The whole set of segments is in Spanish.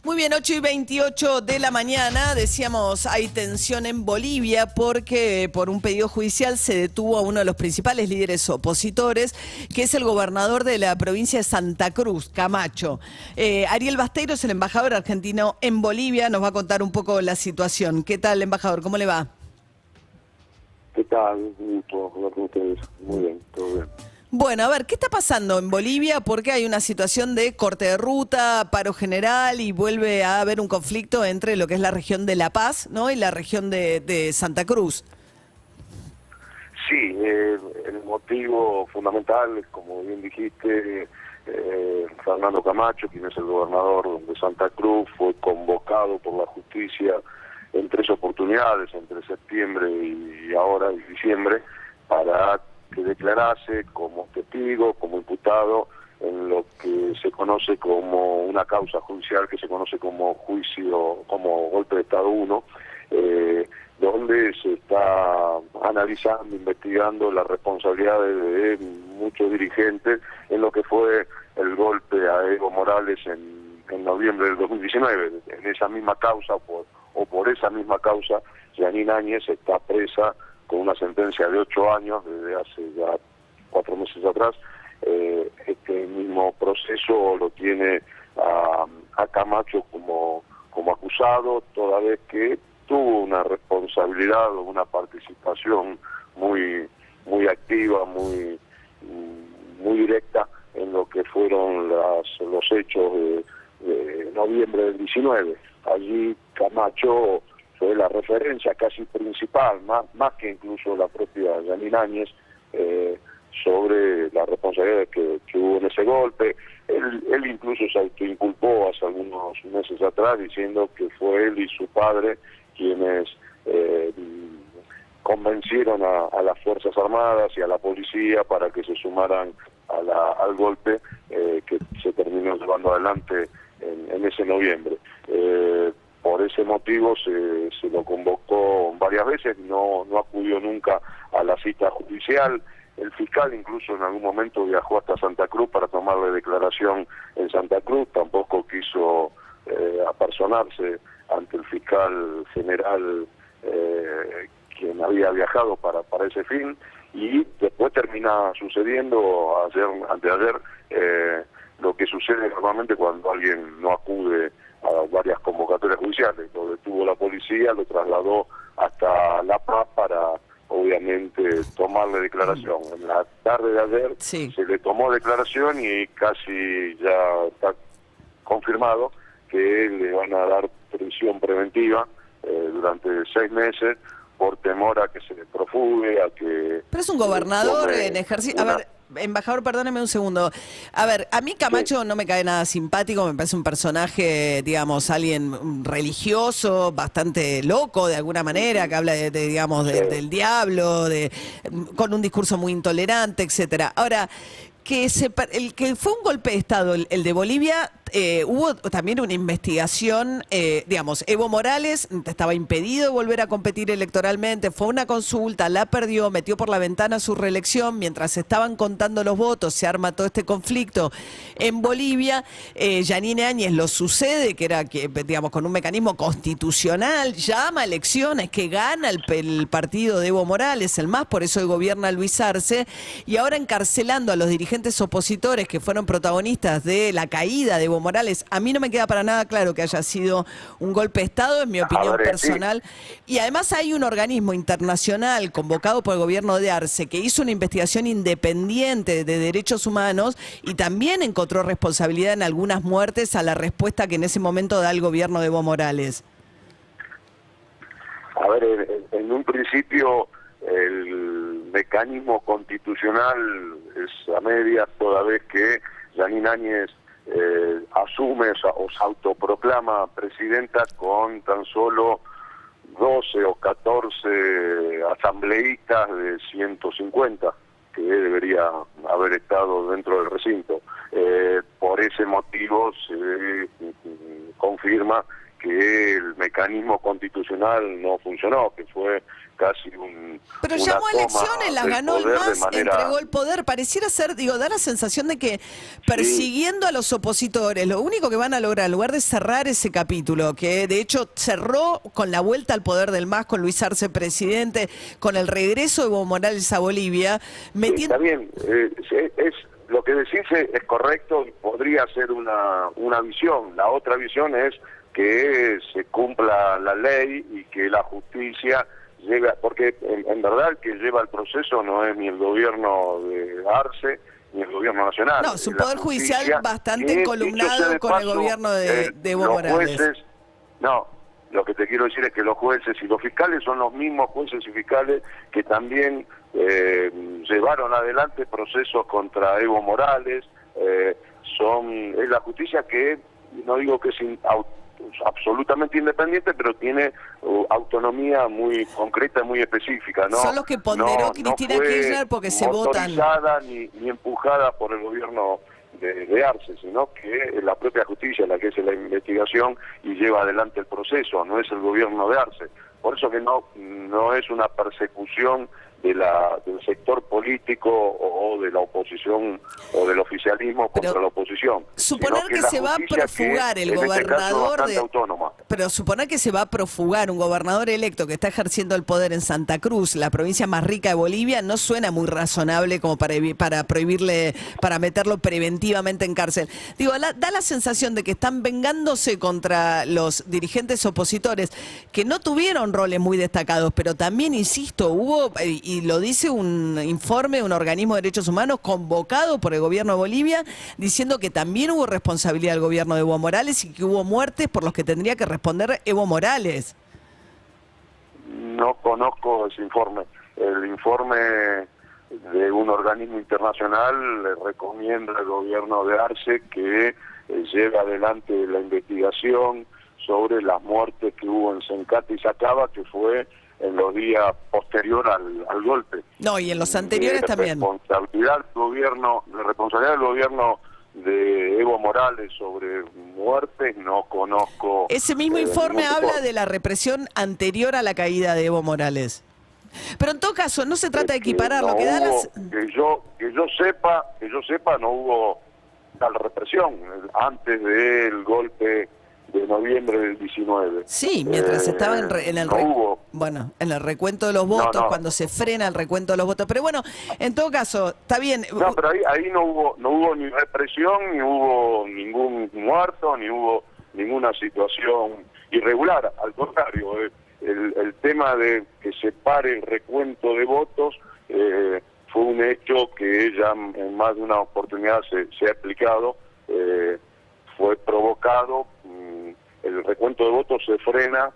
Muy bien, 8:28 de la mañana. Decíamos, hay tensión en Bolivia porque por un pedido judicial se detuvo a uno de los principales líderes opositores, que es el gobernador de la provincia de Santa Cruz, Camacho. Ariel Basteiro es el embajador argentino en Bolivia, nos va a contar un poco la situación. ¿Qué tal, embajador? ¿Cómo le va? ¿Qué tal? Un gusto hablar con ustedes. Muy bien, todo bien. Bueno, a ver, ¿qué está pasando en Bolivia? Porque hay una situación de corte de ruta, paro general y vuelve a haber un conflicto entre lo que es la región de La Paz, ¿no? Y la región de Santa Cruz. Sí, el motivo fundamental, como bien dijiste, Fernando Camacho, quien es el gobernador de Santa Cruz, fue convocado por la justicia en 3 oportunidades, entre septiembre y ahora, y diciembre, para que declarase como testigo, como imputado en lo que se conoce como una causa judicial que se conoce como juicio, como golpe de Estado 1, donde se está analizando, investigando las responsabilidades de muchos dirigentes en lo que fue el golpe a Evo Morales en noviembre del 2019. En esa misma causa, por esa misma causa, Jeanine Áñez está presa con una sentencia de 8 años desde hace ya 4 meses atrás. Este mismo proceso lo tiene a Camacho como acusado, toda vez que tuvo una responsabilidad o una participación muy activa, muy directa en lo que fueron los hechos de noviembre del 19. Allí Camacho fue la referencia casi principal, más que incluso la propia Jeanine Áñez, sobre la responsabilidad que hubo en ese golpe. Él incluso se autoinculpó hace algunos meses atrás, diciendo que fue él y su padre quienes convencieron a las Fuerzas Armadas y a la policía para que se sumaran al golpe que se terminó llevando adelante en ese noviembre. Por ese motivo se lo convocó varias veces, no acudió nunca a la cita judicial. El fiscal incluso en algún momento viajó hasta Santa Cruz para tomarle declaración en Santa Cruz, tampoco quiso apersonarse ante el fiscal general quien había viajado para ese fin, y después termina sucediendo anteayer lo que sucede normalmente cuando alguien no acude a varias convocatorias judiciales. Lo detuvo la policía, lo trasladó hasta La Paz para obviamente tomarle declaración. En la tarde de ayer se le tomó declaración y casi ya está confirmado que le van a dar prisión preventiva durante 6 meses por temor a que se le profugue, a que... Pero es un gobernador en ejercicio... A ver, embajador, perdóneme un segundo. A ver, a mí Camacho no me cae nada simpático, me parece un personaje, digamos, alguien religioso, bastante loco de alguna manera, que habla digamos, del diablo, con un discurso muy intolerante, etcétera. Ahora, el que fue un golpe de Estado, el de Bolivia, hubo también una investigación, digamos, Evo Morales estaba impedido de volver a competir electoralmente, fue una consulta, la perdió, metió por la ventana su reelección, mientras se estaban contando los votos, se arma todo este conflicto en Bolivia. Jeanine Áñez lo sucede, que era, digamos, con un mecanismo constitucional, llama a elecciones, que gana el partido de Evo Morales, el MAS, por eso hoy gobierna Luis Arce, y ahora encarcelando a los dirigentes opositores que fueron protagonistas de la caída de Evo Morales. A mí no me queda para nada claro que haya sido un golpe de Estado, en mi opinión personal. Y además hay un organismo internacional convocado por el gobierno de Arce que hizo una investigación independiente de derechos humanos y también encontró responsabilidad en algunas muertes a la respuesta que en ese momento da el gobierno de Evo Morales. A ver, en un principio el mecanismo constitucional es a medias, toda vez que Jeanine Áñez asume o se autoproclama presidenta con tan solo 12 o 14 asambleístas de 150 que debería haber estado dentro del recinto. Por ese motivo se confirma que el mecanismo constitucional no funcionó, que fue casi pero una llamó a toma elecciones, las del ganó el poder de MAS, manera... entregó el poder. Pareciera ser, digo, da la sensación de que persiguiendo a los opositores, lo único que van a lograr, en lugar de cerrar ese capítulo, que de hecho cerró con la vuelta al poder del MAS, con Luis Arce presidente, con el regreso de Evo Morales a Bolivia, Sí, está bien, lo que decís es correcto, podría ser una visión. La otra visión es que se cumpla la ley y que la justicia lleve, porque en verdad el que lleva el proceso no es ni el gobierno de Arce ni el gobierno nacional. No, es un la poder judicial justicia, bastante que, encolumnado dicho sea de con el paso, gobierno de Evo los Morales. jueces, no, lo que te quiero decir es que los jueces y los fiscales son los mismos jueces y fiscales que también llevaron adelante procesos contra Evo Morales. Es la justicia que, no digo que es absolutamente independiente, pero tiene autonomía muy concreta, muy específica, ¿no? Son los que ponderó Cristina Kirchner porque se votan. No motorizada ni empujada por el gobierno de Arce, sino que es la propia justicia la que hace la investigación y lleva adelante el proceso, no es el gobierno de Arce. Por eso que no es una persecución del sector político o de la oposición o del oficialismo contra la oposición. Suponer que se va a profugar el gobernador pero suponer que se va a profugar un gobernador electo que está ejerciendo el poder en Santa Cruz, la provincia más rica de Bolivia, no suena muy razonable como para prohibirle, para meterlo preventivamente en cárcel. Digo, da la sensación de que están vengándose contra los dirigentes opositores que no tuvieron roles muy destacados, pero también, insisto, hubo, y lo dice un informe de un organismo de derechos humanos convocado por el gobierno de Bolivia, diciendo que también hubo responsabilidad del gobierno de Evo Morales y que hubo muertes por los que tendría que responder Evo Morales. No conozco ese informe. El informe de un organismo internacional le recomienda al gobierno de Arce que lleve adelante la investigación sobre las muertes que hubo en Sencate y Sacaba, que fue en los días posterior al golpe. No, y en los anteriores también. Responsabilidad del gobierno de Evo Morales sobre muertes, no conozco. Ese mismo informe habla de la represión anterior a la caída de Evo Morales. Pero en todo caso, no se trata de equiparar no lo que da las... que yo sepa, no hubo tal represión antes del golpe de noviembre del 19. Sí, mientras estaba en el en el recuento de los votos, cuando se frena el recuento de los votos. Pero bueno, en todo caso, está bien. No, pero ahí no hubo ni represión, ni hubo ningún muerto, ni hubo ninguna situación irregular. Al contrario, el tema de que se pare el recuento de votos fue un hecho que ya en más de una oportunidad se ha explicado. Fue provocado, el recuento de votos se frena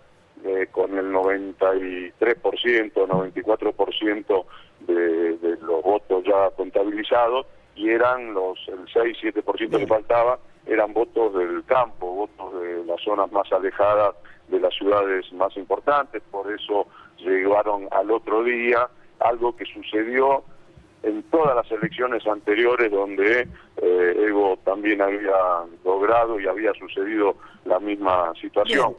con el 93%, 94% de los votos ya contabilizados, y eran el 6-7% que faltaba, eran votos del campo, votos de las zonas más alejadas de las ciudades más importantes. Por eso llegaron al otro día, algo que sucedió en todas las elecciones anteriores donde Evo también había logrado y había sucedido la misma situación.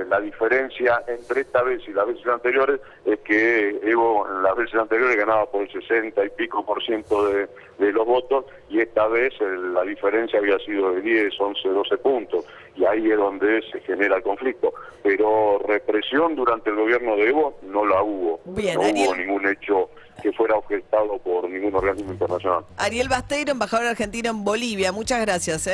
La diferencia entre esta vez y las veces anteriores es que Evo en las veces anteriores ganaba por el 60 y pico % de los votos, y esta vez la diferencia había sido de 10, 11, 12 puntos, y ahí es donde se genera el conflicto. Pero represión durante el gobierno de Evo no la hubo. Bien, no hubo ningún hecho que fuera objetado por ningún organismo internacional. Ariel Basteiro, embajador argentino en Bolivia, muchas gracias.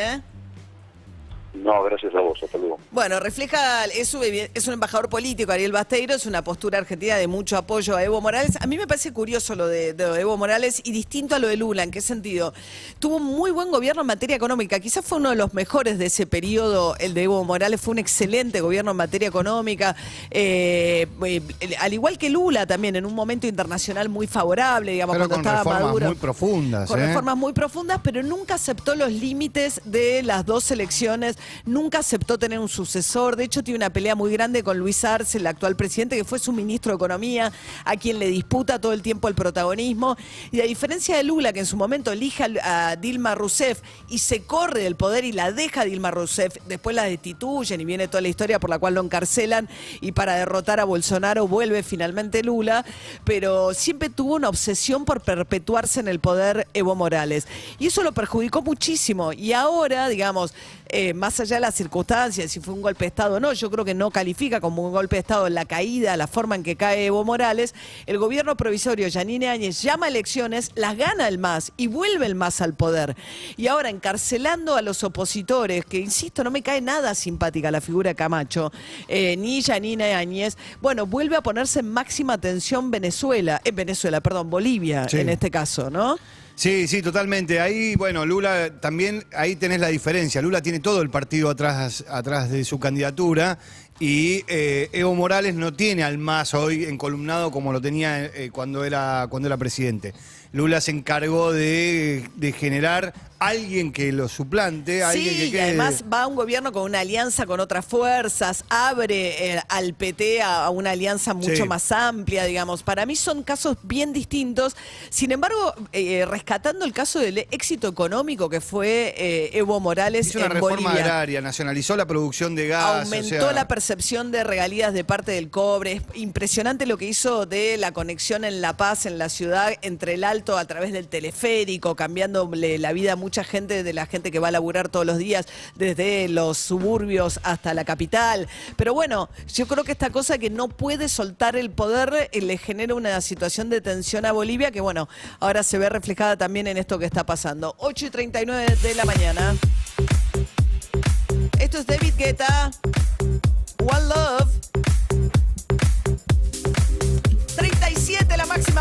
No, gracias a vos, hasta luego. Bueno, refleja, es un embajador político, Ariel Basteiro, es una postura argentina de mucho apoyo a Evo Morales. A mí me parece curioso lo de Evo Morales y distinto a lo de Lula. ¿En qué sentido? Tuvo un muy buen gobierno en materia económica, quizás fue uno de los mejores de ese periodo, el de Evo Morales, fue un excelente gobierno en materia económica, al igual que Lula también, en un momento internacional muy favorable, digamos, pero cuando estaba Maduro. Con reformas muy profundas. Con reformas muy profundas, pero nunca aceptó los límites de las dos elecciones nunca aceptó tener un sucesor, de hecho tiene una pelea muy grande con Luis Arce, el actual presidente, que fue su ministro de Economía, a quien le disputa todo el tiempo el protagonismo, y a diferencia de Lula, que en su momento elige a Dilma Rousseff y se corre del poder y la deja a Dilma Rousseff, después la destituyen y viene toda la historia por la cual lo encarcelan, y para derrotar a Bolsonaro vuelve finalmente Lula, pero siempre tuvo una obsesión por perpetuarse en el poder Evo Morales, y eso lo perjudicó muchísimo, y ahora, digamos, más allá de las circunstancias, si fue un golpe de Estado o no, yo creo que no califica como un golpe de Estado la caída, la forma en que cae Evo Morales. El gobierno provisorio, Yanine Áñez, llama a elecciones, las gana el MAS y vuelve el MAS al poder. Y ahora encarcelando a los opositores, que insisto, no me cae nada simpática la figura de Camacho, ni Yanine Áñez, bueno, vuelve a ponerse en máxima tensión Bolivia, Sí. en este caso, ¿no? Sí, sí, totalmente. Ahí, bueno, Lula también, ahí tenés la diferencia. Lula tiene todo el partido atrás de su candidatura y Evo Morales no tiene al MAS hoy encolumnado como lo tenía cuando era presidente. Lula se encargó de generar alguien que lo suplante, alguien que y quede... además va a un gobierno con una alianza con otras fuerzas, abre al PT a una alianza mucho más amplia, digamos. Para mí son casos bien distintos. Sin embargo, rescatando el caso del éxito económico que fue Evo Morales hizo una en reforma Bolivia. agraria, nacionalizó la producción de gas. Aumentó la percepción de regalías de parte del cobre. Es impresionante lo que hizo de la conexión en La Paz, en la ciudad, entre el Alto a través del teleférico, cambiándole la vida a mucha gente, de la gente que va a laburar todos los días, desde los suburbios hasta la capital. Pero bueno, yo creo que esta cosa que no puede soltar el poder le genera una situación de tensión a Bolivia que, bueno, ahora se ve reflejada también en esto que está pasando. 8:39 de la mañana. Esto es David Guetta. One Love.